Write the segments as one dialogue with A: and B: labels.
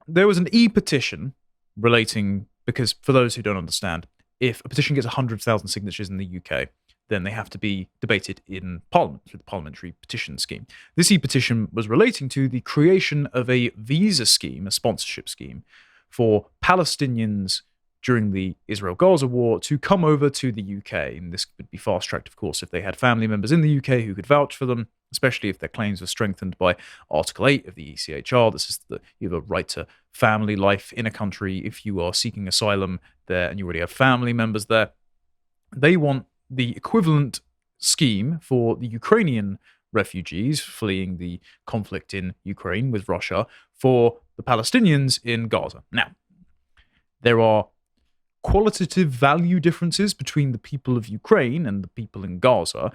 A: There was an e-petition relating, because for those who don't understand, if a petition gets 100,000 signatures in the UK, then they have to be debated in Parliament through the parliamentary petition scheme. This e-petition was relating to the creation of a visa scheme, a sponsorship scheme, for Palestinians during the Israel-Gaza war to come over to the UK. And this would be fast-tracked, of course, if they had family members in the UK who could vouch for them, especially if their claims were strengthened by Article 8 of the ECHR. This is that you have a right to family life in a country if you are seeking asylum there and you already have family members there. They want the equivalent scheme for the Ukrainian refugees fleeing the conflict in Ukraine with Russia for the Palestinians in Gaza. Now, there are qualitative value differences between the people of Ukraine and the people in Gaza,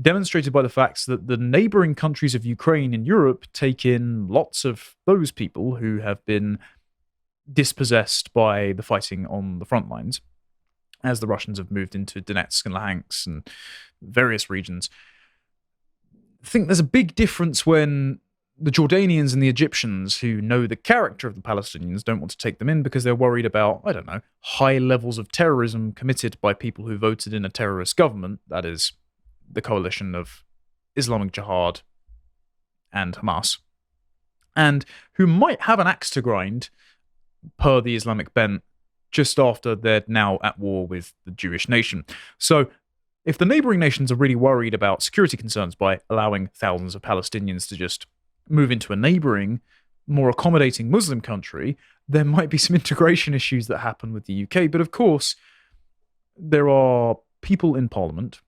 A: demonstrated by the fact that the neighboring countries of Ukraine in Europe take in lots of those people who have been dispossessed by the fighting on the front lines, as the Russians have moved into Donetsk and Luhansk and various regions. I think there's a big difference when the Jordanians and the Egyptians, who know the character of the Palestinians, don't want to take them in because they're worried about, I don't know, high levels of terrorism committed by people who voted in a terrorist government, that is, the coalition of Islamic Jihad and Hamas, and who might have an axe to grind, per the Islamic bent, just after they're now at war with the Jewish nation. So if the neighboring nations are really worried about security concerns by allowing thousands of Palestinians to just move into a neighboring, more accommodating Muslim country, there might be some integration issues that happen with the UK. But of course, there are people in Parliament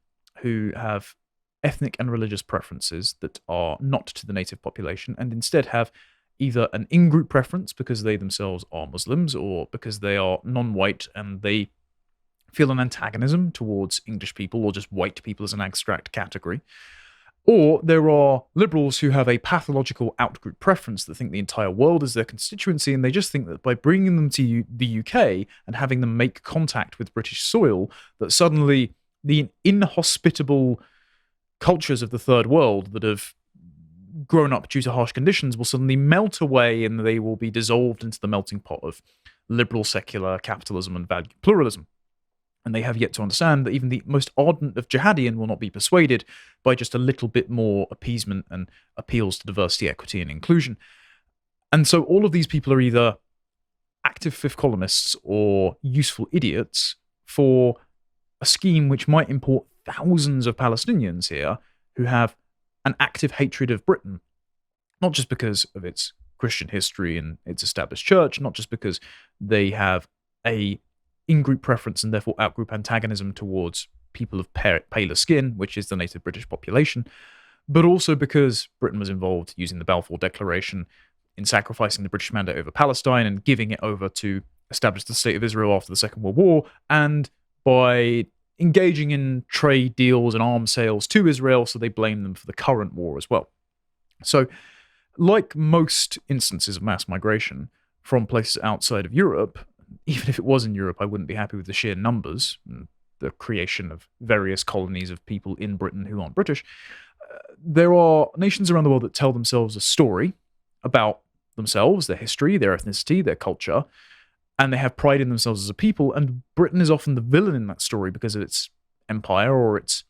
A: who have ethnic and religious preferences that are not to the native population and instead have either an in-group preference because they themselves are Muslims or because they are non-white and they feel an antagonism towards English people or just white people as an abstract category. Or there are liberals who have a pathological out-group preference that think the entire world is their constituency, and they just think that by bringing them to the UK and having them make contact with British soil, that suddenly the inhospitable cultures of the third world that have grown up due to harsh conditions will suddenly melt away and they will be dissolved into the melting pot of liberal secular capitalism and value pluralism. And they have yet to understand that even the most ardent of jihadian will not be persuaded by just a little bit more appeasement and appeals to diversity, equity, and inclusion. And so all of these people are either active fifth columnists or useful idiots for a scheme which might import thousands of Palestinians here who have an active hatred of Britain, not just because of its Christian history and its established church, not just because they have a in-group preference and therefore out-group antagonism towards people of paler skin, which is the native British population, but also because Britain was involved using the Balfour Declaration in sacrificing the British mandate over Palestine and giving it over to establish the State of Israel after the Second World War, and by engaging in trade deals and arms sales to Israel, so they blame them for the current war as well. So, like most instances of mass migration from places outside of Europe, even if it was in Europe, I wouldn't be happy with the sheer numbers, the creation of various colonies of people in Britain who aren't British. There are nations around the world that tell themselves a story about themselves, their history, their ethnicity, their culture, and they have pride in themselves as a people, and Britain is often the villain in that story because of its empire or its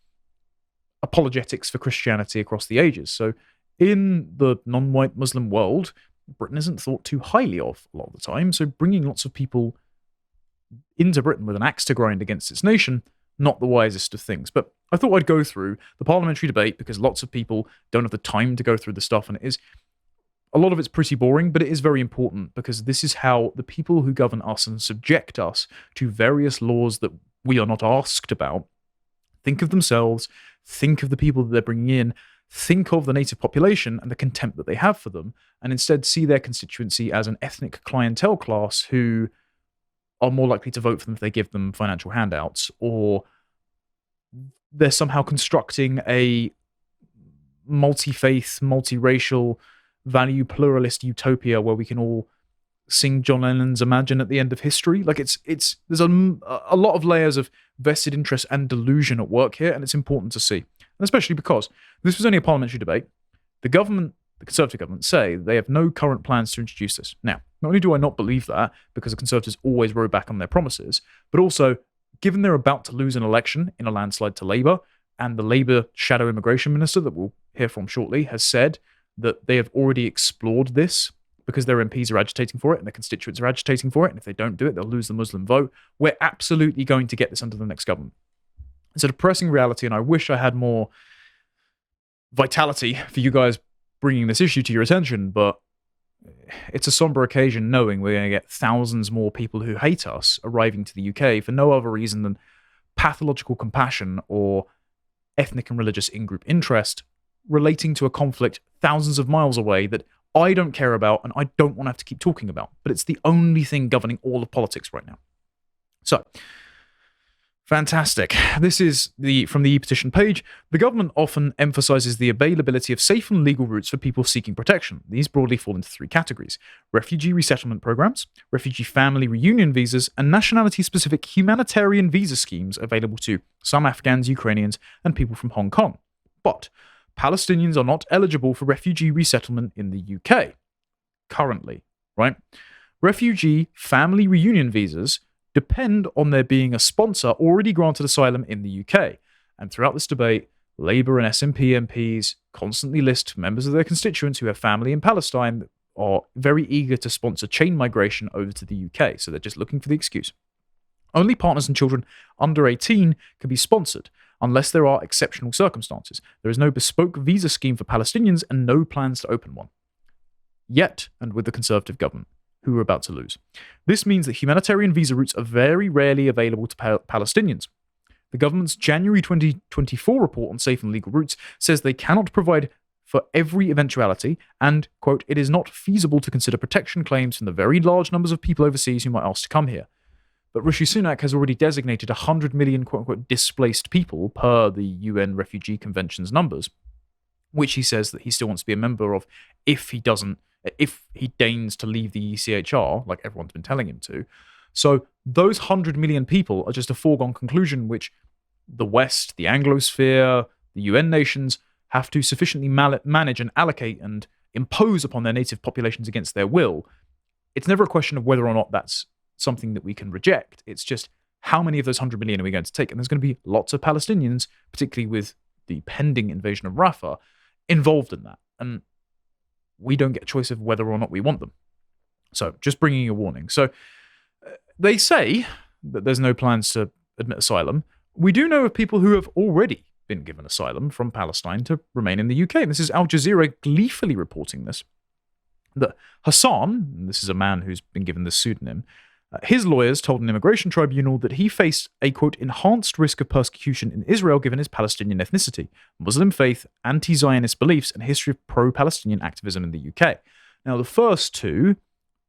A: apologetics for Christianity across the ages. So in the non-white Muslim world, Britain isn't thought too highly of a lot of the time, so bringing lots of people into Britain with an axe to grind against its nation, not the wisest of things. But I thought I'd go through the parliamentary debate because lots of people don't have the time to go through the stuff, and it is a lot of it's pretty boring, but it is very important because this is how the people who govern us and subject us to various laws that we are not asked about think of themselves, think of the people that they're bringing in, think of the native population and the contempt that they have for them, and instead see their constituency as an ethnic clientele class who are more likely to vote for them if they give them financial handouts, or they're somehow constructing a multi-faith, multi-racial, value pluralist utopia where we can all sing John Lennon's Imagine at the end of history. Like there's a lot of layers of vested interest and delusion at work here, and it's important to see. And especially because this was only a parliamentary debate. The government, the Conservative government, say they have no current plans to introduce this. Now, Not only do I not believe that, because the Conservatives always row back on their promises, but also, given they're about to lose an election in a landslide to Labour, and the Labour shadow immigration minister that we'll hear from shortly has said that they have already explored this because their MPs are agitating for it and their constituents are agitating for it, and if they don't do it, they'll lose the Muslim vote. We're absolutely going to get this under the next government. It's a depressing reality, and I wish I had more vitality for you guys bringing this issue to your attention, but it's a somber occasion knowing we're going to get thousands more people who hate us arriving to the UK for no other reason than pathological compassion or ethnic and religious in-group interest relating to a conflict thousands of miles away that I don't care about and I don't want to have to keep talking about. But it's the only thing governing all of politics right now. So, fantastic. This is from the Petition page. The government often emphasises the availability of safe and legal routes for people seeking protection. These broadly fall into three categories: refugee resettlement programs, refugee family reunion visas, and nationality-specific humanitarian visa schemes available to some Afghans, Ukrainians, and people from Hong Kong. But Palestinians are not eligible for refugee resettlement in the UK currently, right? Refugee family reunion visas depend on there being a sponsor already granted asylum in the UK. And throughout this debate, Labour and SNP MPs constantly list members of their constituents who have family in Palestine that are very eager to sponsor chain migration over to the UK. So they're just looking for the excuse. Only partners and children under 18 can be sponsored, unless there are exceptional circumstances. There is no bespoke visa scheme for Palestinians and no plans to open one. Yet, and with the Conservative government, who we're about to lose. This means that humanitarian visa routes are very rarely available to Palestinians. The government's January 2024 report on safe and legal routes says they cannot provide for every eventuality and, quote, it is not feasible to consider protection claims from the very large numbers of people overseas who might ask to come here. But Rishi Sunak has already designated 100 million, quote-unquote, displaced people per the UN Refugee Convention's numbers, which he says that he still wants to be a member of if he deigns to leave the ECHR, like everyone's been telling him to. So those 100 million people are just a foregone conclusion which the West, the Anglosphere, the UN nations have to sufficiently manage and allocate and impose upon their native populations against their will. It's never a question of whether or not that's something that we can reject. It's just how many of those 100 million are we going to take? And there's going to be lots of Palestinians, particularly with the pending invasion of Rafah, involved in that. And we don't get a choice of whether or not we want them. So just bringing you a warning. So they say that there's no plans to admit asylum. We do know of people who have already been given asylum from Palestine to remain in the UK. And this is Al Jazeera gleefully reporting this. That Hassan, and this is a man who's been given this pseudonym, his lawyers told an immigration tribunal that he faced a, quote, enhanced risk of persecution in Israel given his Palestinian ethnicity, Muslim faith, anti-Zionist beliefs, and a history of pro-Palestinian activism in the UK. Now, the first two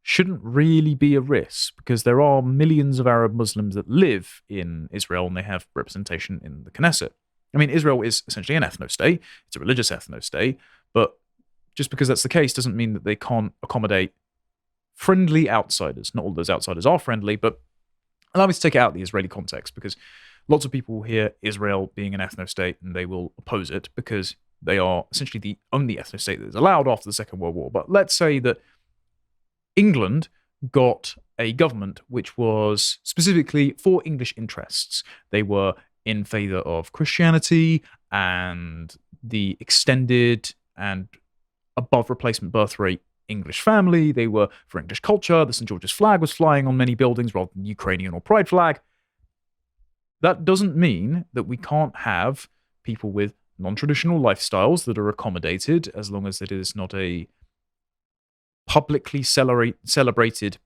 A: shouldn't really be a risk because there are millions of Arab Muslims that live in Israel and they have representation in the Knesset. I mean, Israel is essentially an ethno-state. It's a religious ethno-state, but just because that's the case doesn't mean that they can't accommodate friendly outsiders. Not all those outsiders are friendly, but allow me to take it out of the Israeli context because lots of people hear Israel being an ethno-state and they will oppose it because they are essentially the only ethno-state that is allowed after the Second World War. But let's say that England got a government which was specifically for English interests. They were in favour of Christianity and the extended and above replacement birth rate English family. They were for English culture. The St. George's flag was flying on many buildings rather than Ukrainian or Pride flag. That doesn't mean that we can't have people with non-traditional lifestyles that are accommodated as long as it is not a publicly celebrated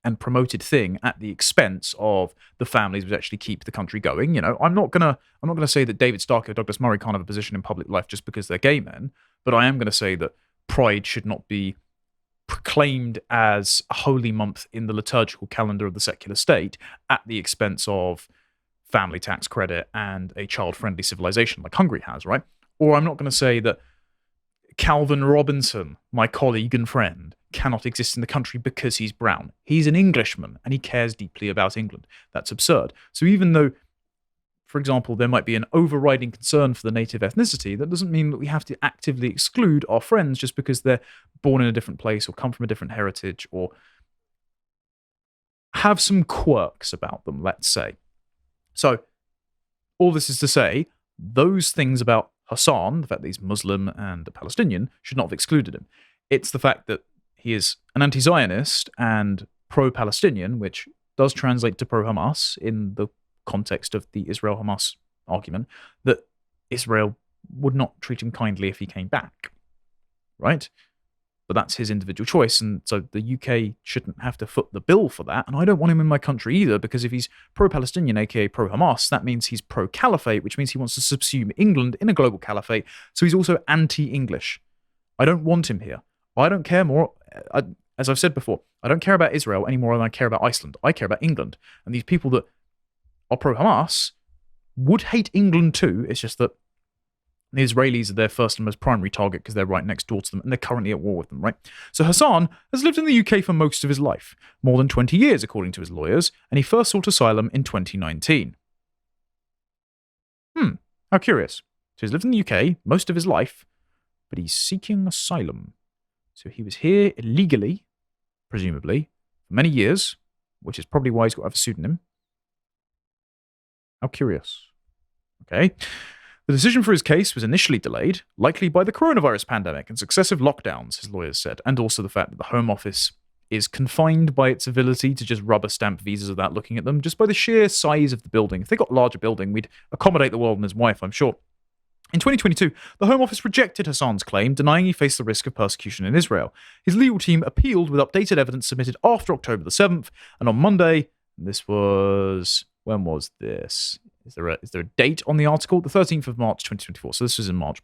A: and promoted thing at the expense of the families which actually keep the country going. You know, I'm not gonna say that David Starkey or Douglas Murray can't have a position in public life just because they're gay men, but I am going to say that Pride should not be proclaimed as a holy month in the liturgical calendar of the secular state at the expense of family tax credit and a child-friendly civilization like Hungary has, right? Or I'm not going to say that Calvin Robinson, my colleague and friend, cannot exist in the country because he's brown. He's an Englishman and he cares deeply about England. That's absurd. So even though for example, there might be an overriding concern for the native ethnicity, that doesn't mean that we have to actively exclude our friends just because they're born in a different place or come from a different heritage or have some quirks about them, let's say. So, all this is to say, those things about Hassan, the fact that he's Muslim and a Palestinian, should not have excluded him. It's the fact that he is an anti-Zionist and pro-Palestinian, which does translate to pro-Hamas in the context of the Israel-Hamas argument, that Israel would not treat him kindly if he came back, right? But that's his individual choice, and so the UK shouldn't have to foot the bill for that, and I don't want him in my country either, because if he's pro-Palestinian, aka pro-Hamas, that means he's pro-caliphate, which means he wants to subsume England in a global caliphate, so he's also anti-English. I don't want him here. I don't care more, as I've said before, I don't care about Israel any more than I care about Iceland. I care about England, and these people that are pro-Hamas would hate England too, it's just that the Israelis are their first and most primary target because they're right next door to them and they're currently at war with them, right? So Hassan has lived in the UK for most of his life, more than 20 years according to his lawyers, and he first sought asylum in 2019. How curious. So he's lived in the UK most of his life, but he's seeking asylum. So he was here illegally, presumably, for many years, which is probably why he's got to have a pseudonym. How curious. Okay. The decision for his case was initially delayed, likely by the coronavirus pandemic and successive lockdowns, his lawyers said, and also the fact that the Home Office is confined by its ability to just rubber stamp visas without looking at them, just by the sheer size of the building. If they got a larger building, we'd accommodate the world and his wife, I'm sure. In 2022, the Home Office rejected Hassan's claim, denying he faced the risk of persecution in Israel. His legal team appealed with updated evidence submitted after October the 7th, and on Monday, this was... when was this? Is there a date on the article? The 13th of March, 2024. So this was in March.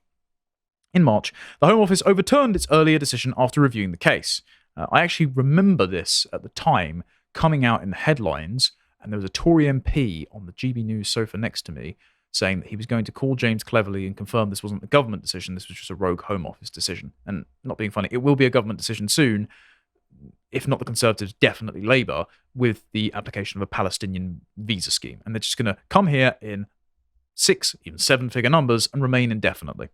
A: In March, the Home Office overturned its earlier decision after reviewing the case. I actually remember this at the time coming out in the headlines, and there was a Tory MP on the GB News sofa next to me saying that he was going to call James Cleverly and confirm this wasn't the government decision, this was just a rogue Home Office decision. And not being funny, it will be a government decision soon, if not the Conservatives, definitely Labour, with the application of a Palestinian visa scheme. And they're just going to come here in 6, even 7-figure numbers and remain indefinitely.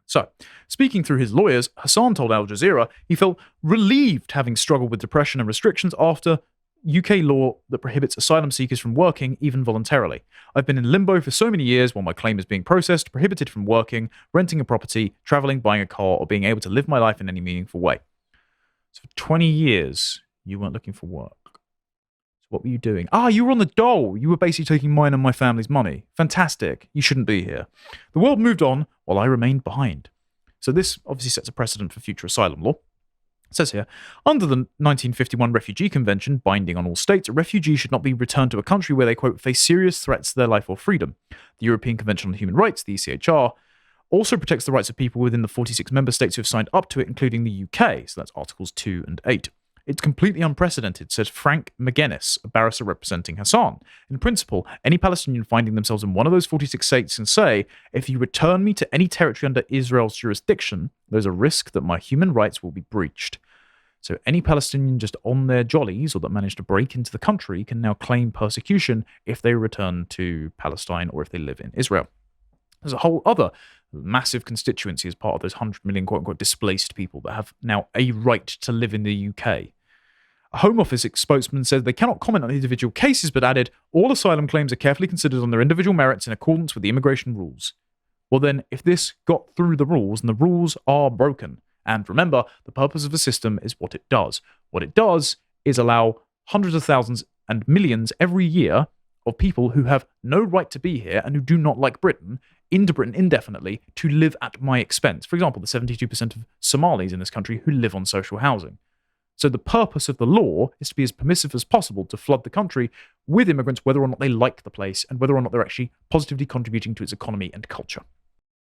A: So, speaking through his lawyers, Hassan told Al Jazeera he felt relieved having struggled with depression and restrictions after UK law that prohibits asylum seekers from working, even voluntarily. I've been in limbo for so many years while my claim is being processed, prohibited from working, renting a property, travelling, buying a car, or being able to live my life in any meaningful way. So for 20 years, you weren't looking for work. So what were you doing? You were on the dole. You were basically taking mine and my family's money. Fantastic. You shouldn't be here. The world moved on while I remained behind. So this obviously sets a precedent for future asylum law. It says here, under the 1951 Refugee Convention, binding on all states, a refugee should not be returned to a country where they, quote, face serious threats to their life or freedom. The European Convention on Human Rights, the ECHR, also protects the rights of people within the 46 member states who have signed up to it, including the UK. So that's Articles 2 and 8. It's completely unprecedented, says Frank McGuinness, a barrister representing Hassan. In principle, any Palestinian finding themselves in one of those 46 states can say, if you return me to any territory under Israel's jurisdiction, there's a risk that my human rights will be breached. So any Palestinian just on their jollies or that managed to break into the country can now claim persecution if they return to Palestine or if they live in Israel. There's a whole other massive constituency as part of those 100 million quote-unquote displaced people that have now a right to live in the UK. A Home Office spokesman said they cannot comment on individual cases, but added, all asylum claims are carefully considered on their individual merits in accordance with the immigration rules. Well then, if this got through the rules, and the rules are broken, and remember, the purpose of the system is what it does. What it does is allow hundreds of thousands and millions every year of people who have no right to be here and who do not like Britain, into Britain indefinitely, to live at my expense. For example, the 72% of Somalis in this country who live on social housing. So the purpose of the law is to be as permissive as possible to flood the country with immigrants, whether or not they like the place and whether or not they're actually positively contributing to its economy and culture.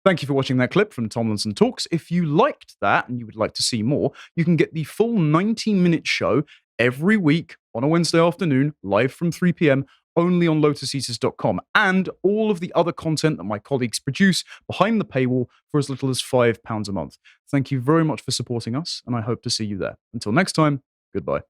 A: Thank you for watching that clip from Tomlinson Talks. If you liked that and you would like to see more, you can get the full 90-minute show every week on a Wednesday afternoon, live from 3 p.m, only on lotuseaters.com, and all of the other content that my colleagues produce behind the paywall for as little as £5 a month. Thank you very much for supporting us, and I hope to see you there. Until next time, goodbye.